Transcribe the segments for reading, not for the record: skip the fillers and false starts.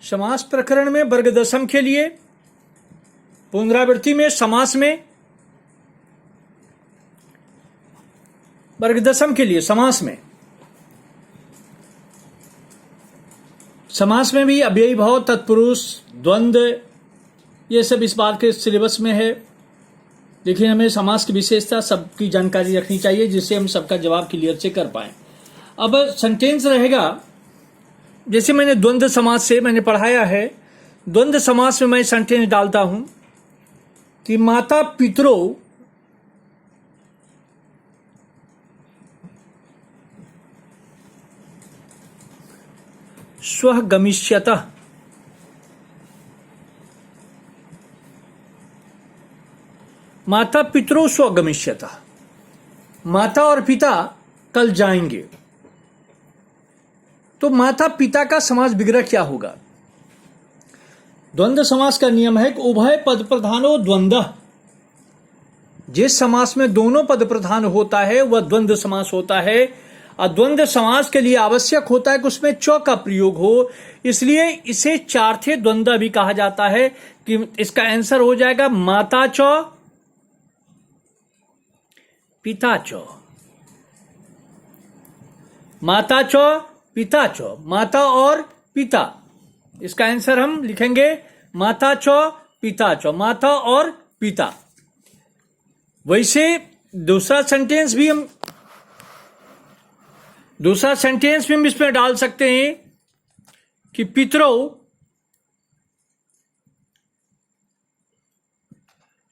समास प्रकरण में वर्ग दशम के लिए पुनरावृत्ति में समास में वर्ग दशम के लिए समास में भी अव्ययी भाव, तत्पुरुष, द्वंद्व, ये सब इस बात के सिलेबस में है। लेकिन हमें समास की विशेषता सबकी जानकारी रखनी चाहिए जिससे हम सबका जवाब क्लियर से कर पाए। अब सेंटेंस रहेगा, जैसे मैंने द्वंद्व समास से मैंने पढ़ाया है। द्वंद्व समास में मैं सेंटेंस डालता हूं कि माता पितरों स्वः गमिष्यतः। माता पितरों स्वः गमिष्यतः, माता और पिता कल जाएंगे। तो माता पिता का समास विग्रह क्या होगा? द्वंद्व समास का नियम है कि उभय पद प्रधानो द्वंद्व। जिस समास में दोनों पद प्रधान होता है वह द्वंद्व समास होता है। और द्वंद्व समास के लिए आवश्यक होता है कि उसमें च का प्रयोग हो, इसलिए इसे चार्थे द्वंद्व भी कहा जाता है। कि इसका आंसर हो जाएगा माता च पिता च। माता च पिता च, माता और पिता, इसका आंसर हम लिखेंगे माता च पिता च, माता और पिता। वैसे दूसरा सेंटेंस भी हम इसमें डाल सकते हैं कि पितरों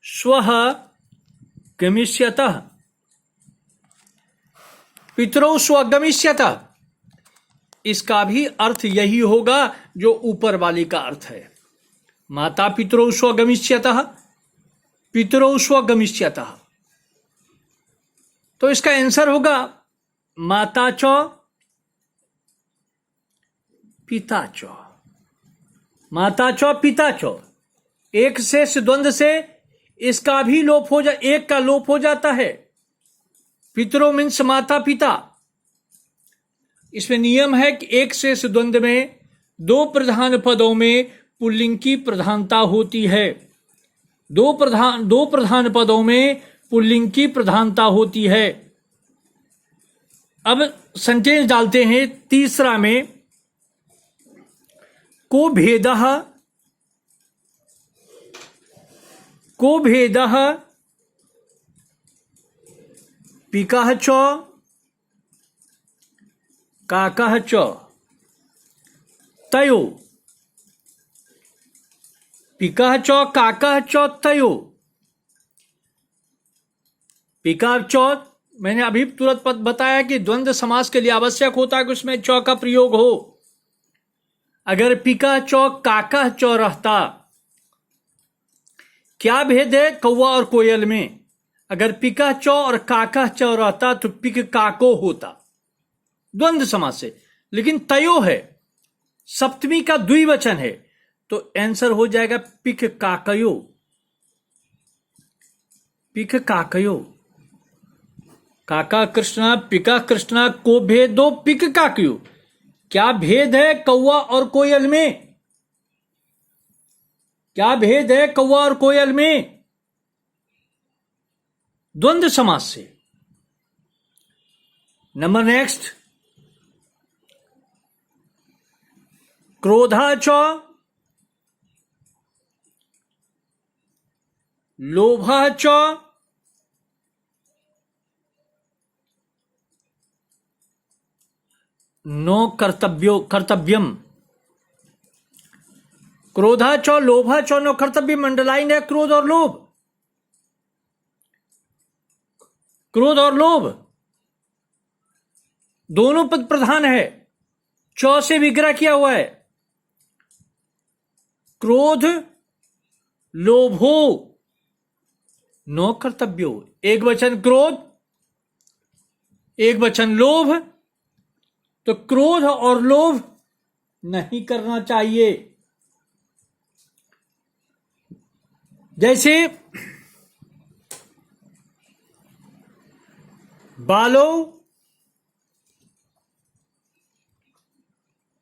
स्वः गमिष्यतः। पितरों स्वः गमिष्यतः, इसका भी अर्थ यही होगा जो ऊपर वाले का अर्थ है। माता पितरों स्वः गमिष्यतः, पितरों स्वः गमिष्यतः। तो इसका आंसर होगा माता च पिता च, माता च पिता च। एक शेष द्वंद्व से इसका भी लोप हो एक का लोप हो जाता है। पितरों मीन्स माता पिता। इसमें नियम है कि एक शेष द्वंद्व में दो प्रधान पदों में पुल्लिंग की प्रधानता होती है। दो प्रधान पदों में पुल्लिंग की प्रधानता होती है। अब सेंटेंस डालते हैं तीसरा में, को भेदः पिकः च काकः च तयो। पिकः च काकः च तयो। पिका च मैंने अभी तुरंत बताया कि द्वंद्व समास के लिए आवश्यक होता है कि उसमें च का प्रयोग हो। अगर पिका च काका च रहता, क्या भेद है कौवा और कोयल में? अगर पिका च और काका च रहता तो पिक काको होता द्वंद्व समास से। लेकिन तयो है, सप्तमी का द्विवचन है, तो आंसर हो जाएगा पिक काकयो। पिक काकयो। काका कृष्णा पिका कृष्णा को भेद दो पिक काकयो। क्या भेद है कौवा और कोयल में? क्या भेद है कौवा और कोयल में? द्वंद्व समास से। नंबर नेक्स्ट, क्रोधा च लोभः च नो कर्तव्यम। क्रोधा च लोभा च नो कर्तव्यम। अंडरलाइन है क्रोध और लोभ। क्रोध और लोभ दोनों पद प्रधान है, च से विग्रह किया हुआ है। क्रोध लोभो नो कर्तव्यो। एक वचन क्रोध, एक वचन लोभ, तो क्रोध और लोभ नहीं करना चाहिए। जैसे बालो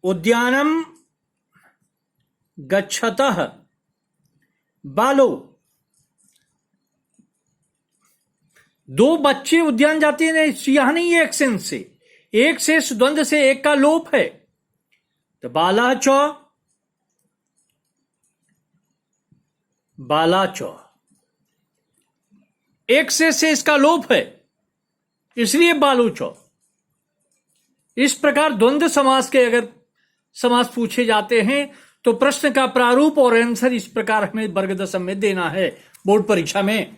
उद्यानम गच्छतः बालो। दो बच्चे उद्यान जाते हैं, यहां नहीं है एक सेंस से, एक शेष द्वंद्व से एक का लोप है, तो बाला च, बाला च, एक शेष से इसका लोप है, इसलिए बालो च। इस प्रकार द्वंद्व समास के अगर समास पूछे जाते हैं तो प्रश्न का प्रारूप और आंसर इस प्रकार हमें वर्ग दशम में देना है बोर्ड परीक्षा में।